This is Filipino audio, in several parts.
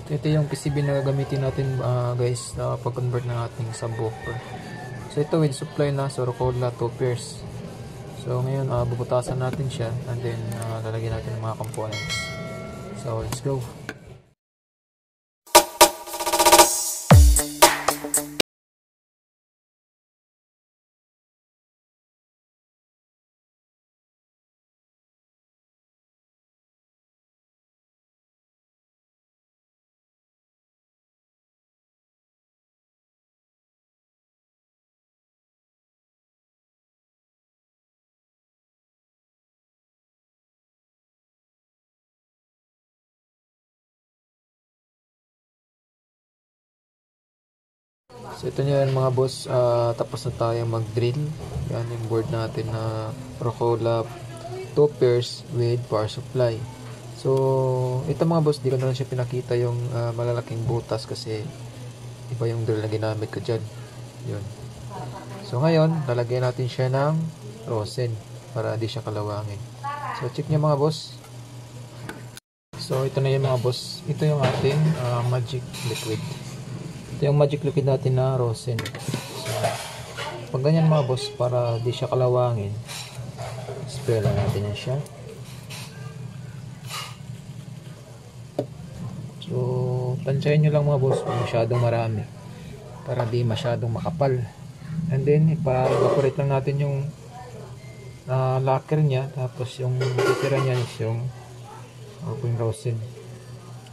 Ito yung PCB na gagamitin natin guys pag-convert ng ating subwoofer. So ito with supply na, so Rocola 2 pairs. So ngayon bubutasan natin siya and then lalagyan natin ng mga components. So let's go. So ito nyo yan mga boss, tapos na tayo mag-drill. Yan yung board natin na Rocola 2 pairs with power supply. So ito mga boss, di ko na lang siya pinakita yung malalaking butas kasi iba yung drill na ginamit ko dyan. Yun. So ngayon, lalagyan natin siya ng rosin para di siya kalawangin. So check nyo mga boss. So ito na yung mga boss, ito yung ating magic liquid. Ito yung magic liquid natin na rosin. So, pag ganyan mga boss, para di siya kalawangin, spray lang natin yan siya. So, tansyahin nyo lang mga boss, kung masyadong marami, para di masyadong makapal. And then, ipa-evaporate lang natin yung lacquer niya, tapos yung titira niya is yung rosin.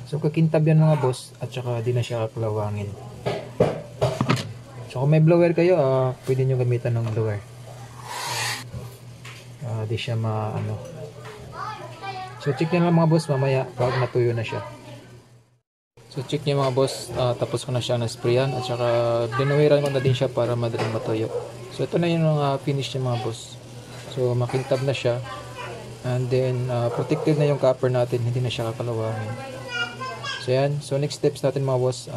So, kakintab yan mga boss, at saka di na siya kakalawangin. So kung may blower kayo, pwede nyo gamitan ng blower. Di siya maano. So check nyo lang mga boss mamaya pag natuyo na siya. So check nyo mga boss, tapos ko na siya na-sprayan at saka dinawiran ko na din siya para madaling matuyo. So ito na yung finish niya mga boss. So makintab na siya. And then protected na yung copper natin, hindi na siya kakalawangin. So yan, so next steps natin mga boss,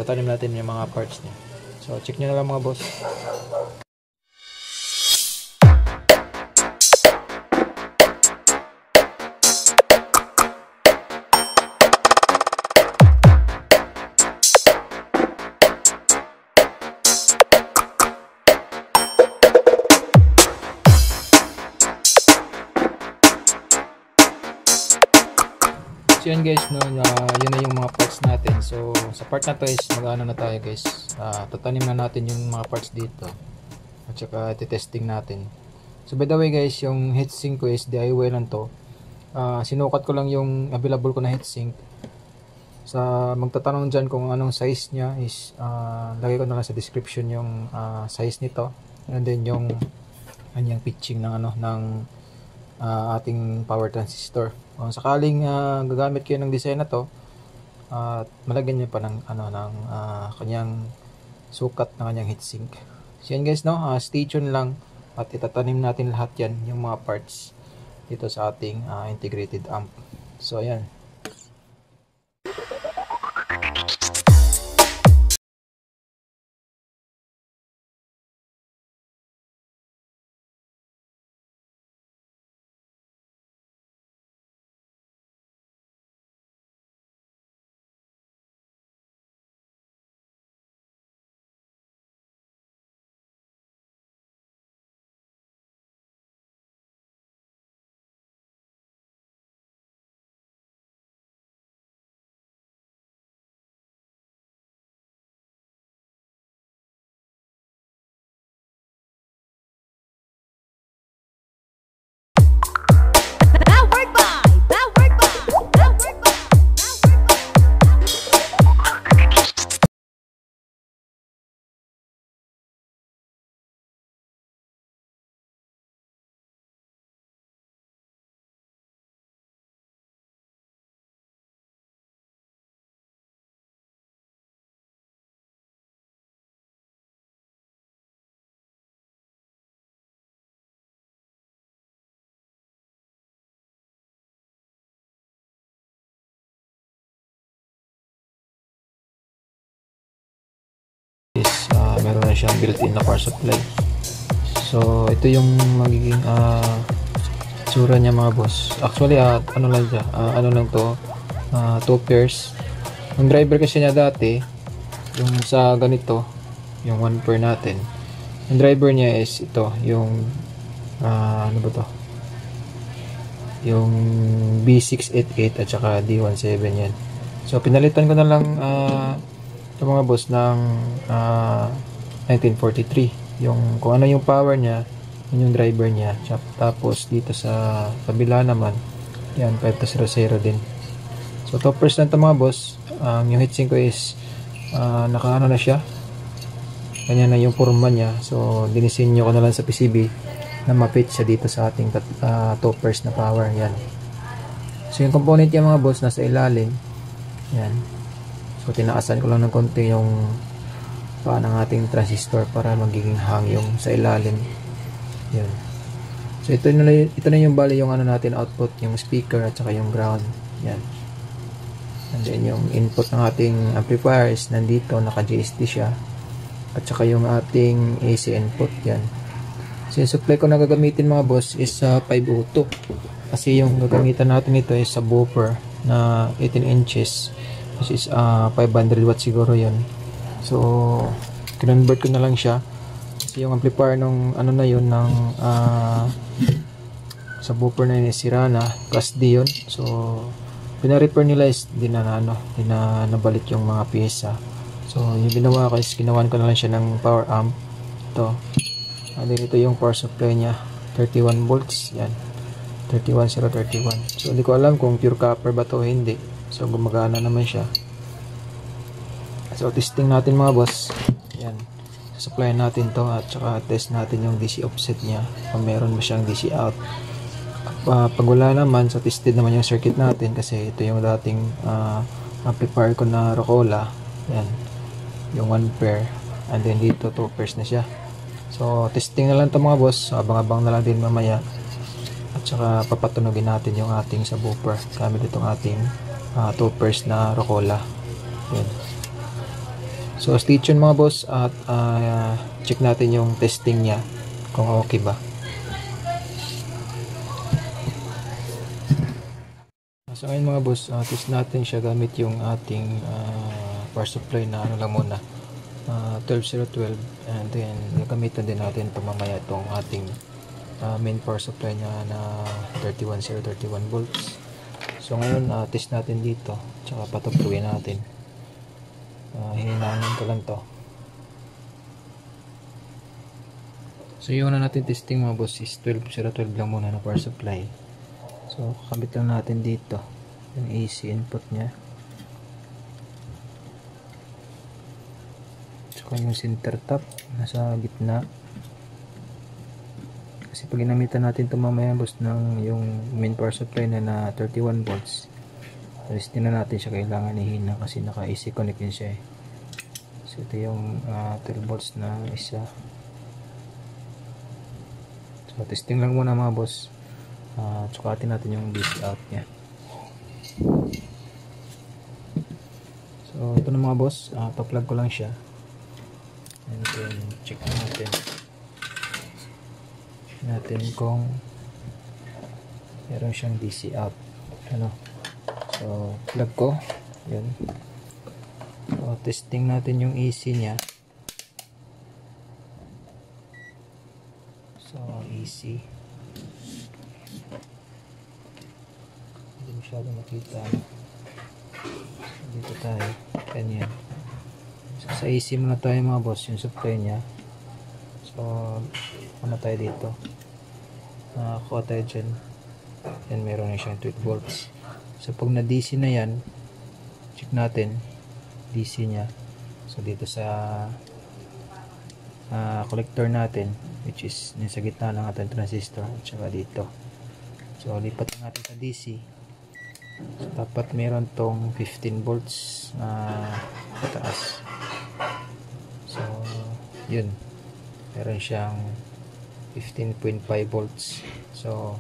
tatanim natin yung mga parts niya. So, check nyo na lang mga boss. So yan guys, no, yun na yung mga parts natin. So sa part na to is mag-ano na tayo guys, tatanim na natin yung mga parts dito at saka testing natin. So by the way guys, yung heatsink ko is DIY lang to. Sinukat ko lang yung available ko na heatsink. Sa magtatanong dyan kung anong size nya is lagay ko na lang sa description yung size nito, and then yung kanyang pitching ng ating power transistor. Kung sakaling gagamit kayo ng design na to, malagyan niyo pa ng kanyang sukat ng kanyang heatsink. So yan guys, no, stay tuned lang at itatanim natin lahat yan, yung mga parts dito sa ating integrated amp. So ayan. Meron na siyang built-in na power supply. So ito yung magiging tsura niya mga boss. Actually ano lang siya, ano lang to, 2 pairs Ang driver kasi niya dati, yung sa ganito, yung 1 pair natin, ang driver niya is ito, yung ano ba to, yung B688 at saka D17 yan. So pinalitan ko na lang ito mga boss ng 1943, yung kung ano yung power niya, yun yung driver niya. Tapos dito sa kabila naman, yan 5200 din. So toppers lang ito mga boss. Yung heatsink ko is nakaano na siya, kanya na yung forma niya. So dinisenyo ko na lang sa PCB na ma-fit siya dito sa ating toppers na power. Yan. So yung component niya mga boss nasa ilalim. Yan. So tinaasan ko lang ng konti yung paan ng ating transistor para magiging hang yung sa ilalim. Yan. So ito na yung bali yung ano natin output, yung speaker at saka yung ground. Yan. And then yung input ng ating amplifier is nandito, naka GST siya. At saka yung ating AC input. Yan. So yung supply ko na gagamitin mga boss is 502. Kasi yung gagamitan natin ito is subwoofer na 18 inches. Which is 500 watts siguro yun. So kinonvert ko na lang siya. Kasi yung amplifier nung ano na yun, ng subwoofer na yun is sira na. Class D yun. So pina-repair nila is di na nabalik yung mga pyesa. So yung ginawa ko is ginawan ko na lang siya ng power amp. Ito. And then ito yung power supply niya, 31 volts. Yan, 31031. So hindi ko alam kung pure copper ba to o hindi. So gumagana naman siya. So testing natin mga boss. Yan, supply natin to at saka test natin yung DC offset niya, kung meron ba siyang DC out. Pag wala naman, so tested naman yung circuit natin kasi ito yung dating amplifier ko na Rocola. Yan, yung 1 pair, and then dito 2 pairs na siya. So testing na lang ito mga boss. So, abang-abang na lang din mamaya. At saka papatunogin natin yung ating subwoofer gamit itong ating 2 pairs na Rocola. Yan. So stay tuned mga boss at check natin yung testing niya kung okay ba. So ngayon mga boss, test natin siya gamit yung ating power supply na ano lang muna, 12012, and then gagamitan din natin ito mamaya itong ating main power supply niya na 31031 volts. So ngayon test natin dito, tsaka patugtugin natin. Hinahangin ko lang to. So yung una natin testing mga boss is 12012 lang muna na power supply. So kakabit lang natin dito yung AC input nya, saka yung center tap nasa gitna. Kasi pag ginamitan natin ito mamaya boss ng yung main power supply na 31 volts, testing na natin siya, kailangan ihina kasi naka AC connect din siya eh. So ito yung 12 volts na isa. So testing lang muna mga boss. Sukatin natin yung DC out nya. So ito na mga boss, pa-plug ko lang siya, and then check natin kung meron siyang DC out. Ano, so plug ko yun. So testing natin yung AC nya. So AC, hindi masyado makita. Dito tayo, ganyan. So sa AC muna tayo mga boss, yung supply nya. So ano tayo dito, nakakuha tayo dyan. Yan, meron na siyang 12 volts. So pag na DC na yan, check natin DC nya. So dito sa collector natin, which is nasa gitna ng ating transistor, at saka dito. So lipat natin sa DC. So, dapat meron tong 15 volts na pataas. So yun, meron siyang 15.5 volts. So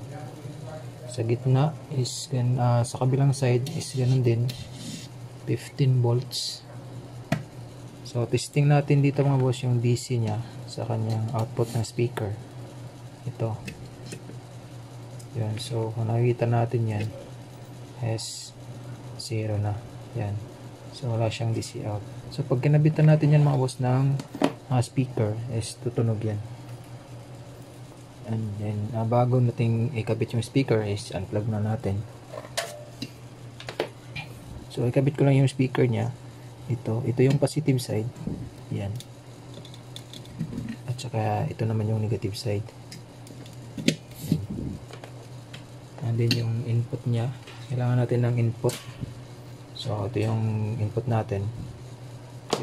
sa gitna is sa kabilang side is ganun din, 15 volts. So testing natin dito mga boss yung DC nya sa kanyang output ng speaker. Ito yan. So kung nakikita natin yan, S0 na yan. So wala siyang DC out. So pag kinabitan natin yan mga boss ng speaker, is tutunog yan. And then bago nating ikabit yung speaker is unplug na natin. So ikabit ko lang yung speaker niya. Ito yung positive side. Yan. At saka ito naman yung negative side. And then yung input niya, kailangan natin ng input. So ito yung input natin.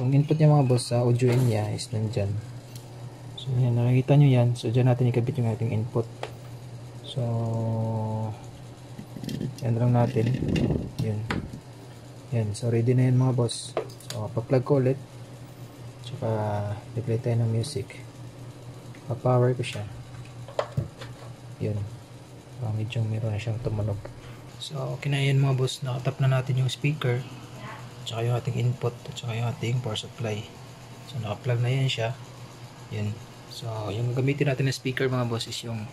Yung input niya mga boss sa audio in niya is nandyan. So yan, nakikita nyo yan. So dyan natin ikabit yung ating input. So yan lang natin. Yan. So ready na yan mga boss. So pa-plug ko ulit. Tsaka i-play tayo ng music. Pa-power ko siya. Yun. Medyo meron na siyang tumunog. So okay na yan mga boss. Nakatap na natin yung speaker, tsaka yung ating input, at saka yung ating power supply. So naka-plug na yan siya. Yun. So yung gamitin natin na speaker mga boss is yung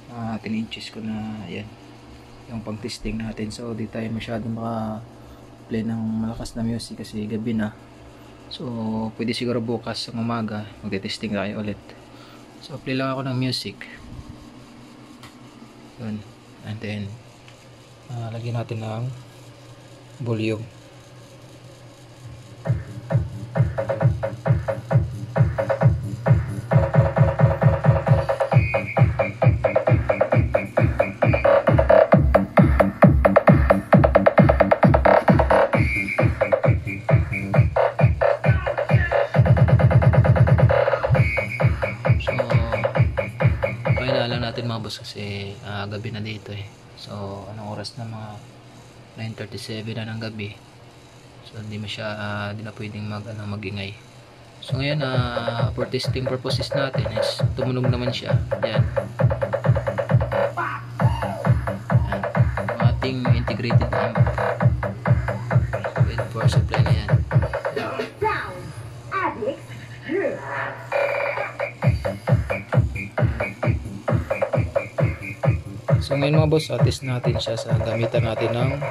10 inches ko na yan. Yung pang-testing natin. So di tayo masyadong maka-play ng malakas na music kasi gabi na. So pwede siguro bukas sa umaga magte-testing tayo ulit. So play lang ako ng music. Yun. And then lagyan natin ng volume. Natin mga boss kasi gabi na dito eh. So anong oras na, mga 9:37 na ng gabi. So hindi na pwedeng magingay. So ngayon for testing purposes natin is tumunog naman siya. Yan. Ang ating integrated amp with power supply na yan. So ngayon mga boss, test natin siya sa gamitan natin ng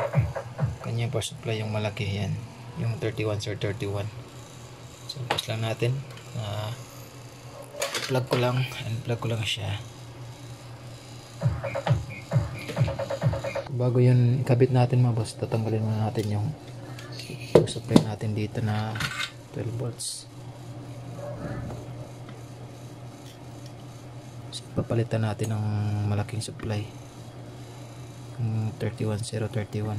kanyang power supply, yung malaki yan, yung 31/31. So press lang natin, unplug ko lang siya. Bago yun ikabit natin mga boss, tatanggalin muna natin yung power supply natin dito na 12 volts. So papalitan natin ng malaking supply, 31/31.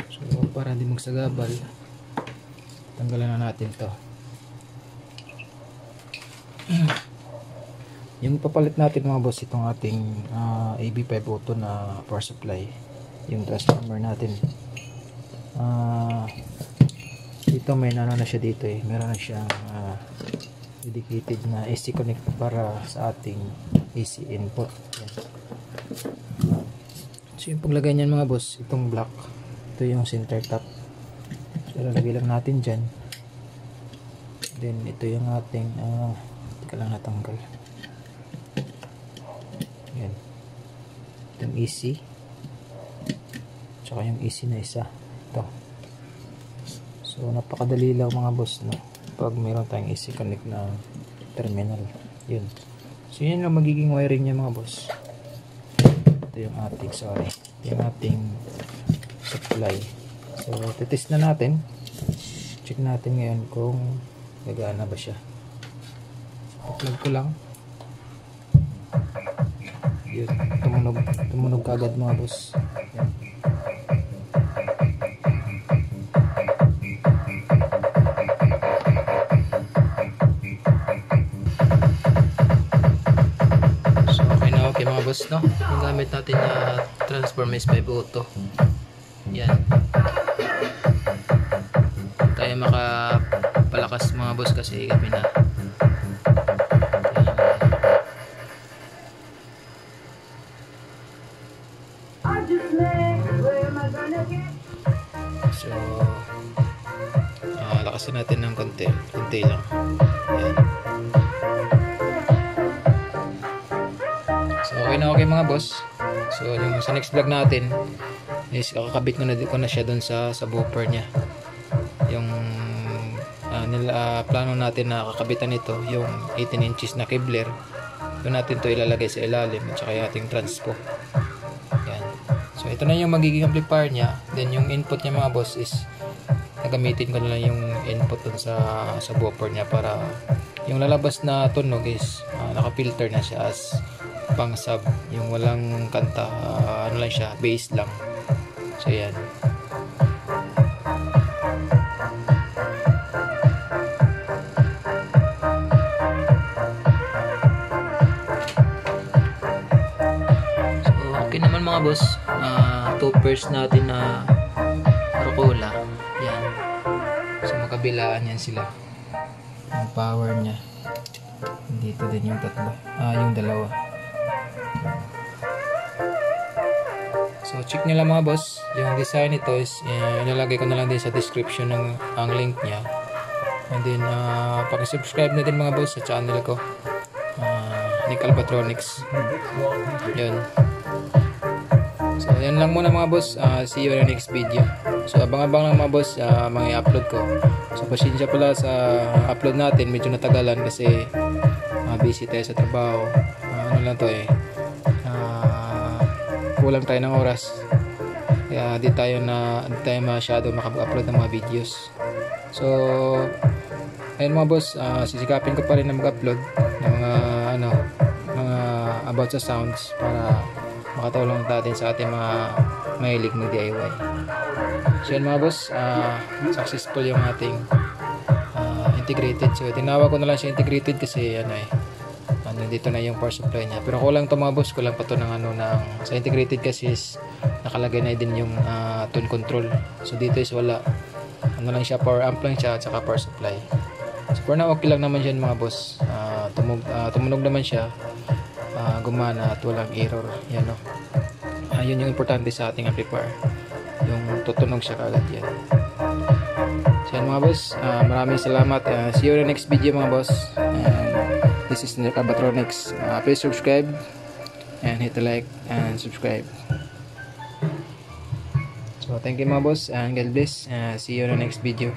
So para hindi magsagabal, tanggalan na natin to. Yung papalit natin mga boss, itong ating AB502 na power supply, yung transformer natin. Dito may na siya dito eh, meron na siyang dedicated na AC connect para sa ating AC input. Yan. So yung paglagay niyan mga boss, itong block, ito yung center top. So lalagay lang natin dyan. Then ito yung ating teka lang, natanggal. Yan. Itong AC, tsaka yung AC na isa, ito. So napakadali lang mga boss, no, pag mayroon tayong AC connect na terminal. Yun. So yun lang magiging wiring niya mga boss. Ito yung ating supply. So titest na natin, check natin ngayon kung gagana ba siya. Plug ko lang. Yun, tumunog kagad mga boss. Yan. Okay mga boss, no? Yung gamit natin na transformer is 502. Yan. Tayo makapalakas mga boss kasi gabi na. So lakasin natin ng konti lang. Yan. okay na okay mga boss. So yung sa next vlog natin is kakabit ko na siya doon sa subwoofer niya. Yung plano natin na kakabitan nito yung 18 inches na Kevlar. Doon natin to ilalagay sa ilalim at saka yung ating transpo. Yan. So ito na yung magiging amplifier niya. Then yung input niya mga boss is gagamitin ko na lang yung input dun sa subwoofer niya para yung lalabas na tunog is naka-filter na siya as pang sub, yung walang kanta, ano lang siya, bass lang. So yan. Naman mga boss, two pairs natin na Rocola. Yan. So magkabilaan yan sila. Ang power niya. Dito din yung tatlo. Yung dalawa. So check nyo lang mga boss. Yung design nito is inalagay ko na lang din sa description ng ang link niya. And then paki-subscribe na din mga boss sa channel ko. Nick Albatronics. Yun. So yan lang muna mga boss, see you in the next video. So abang-abang lang mga boss, mga i-upload ko. So pasensya pala sa upload natin, medyo natagalan kasi busy tayo sa trabaho. Ano lang to kulang tayo ng oras. Kaya di tayo masyado makapag-upload ng mga videos. So ayun mga boss, sisikapin ko pa rin na mag-upload ng mga about sa sounds para makatulong natin sa ating mga mahilig ng DIY. So yan mga boss, successful yung ating integrated. So tinawag ko na lang siya integrated kasi dito na yung power supply niya. Pero kulang to mga boss, kulang pa to ng sa integrated kasi is nakalagay na din yung tone control. So dito is wala. Lang siya, power amp lang siya at saka power supply. So for now okay lang naman siya mga boss. Tumunog naman siya. Gumana at walang error. Yan yun yung importante sa ating amplifier, yung tutunog siya kagad yan. So yan mga boss, maraming salamat. See you in the next video mga boss. This is Nick Albatronics. Please subscribe and hit the like and subscribe. So thank you mga boss and God bless. See you in the next video.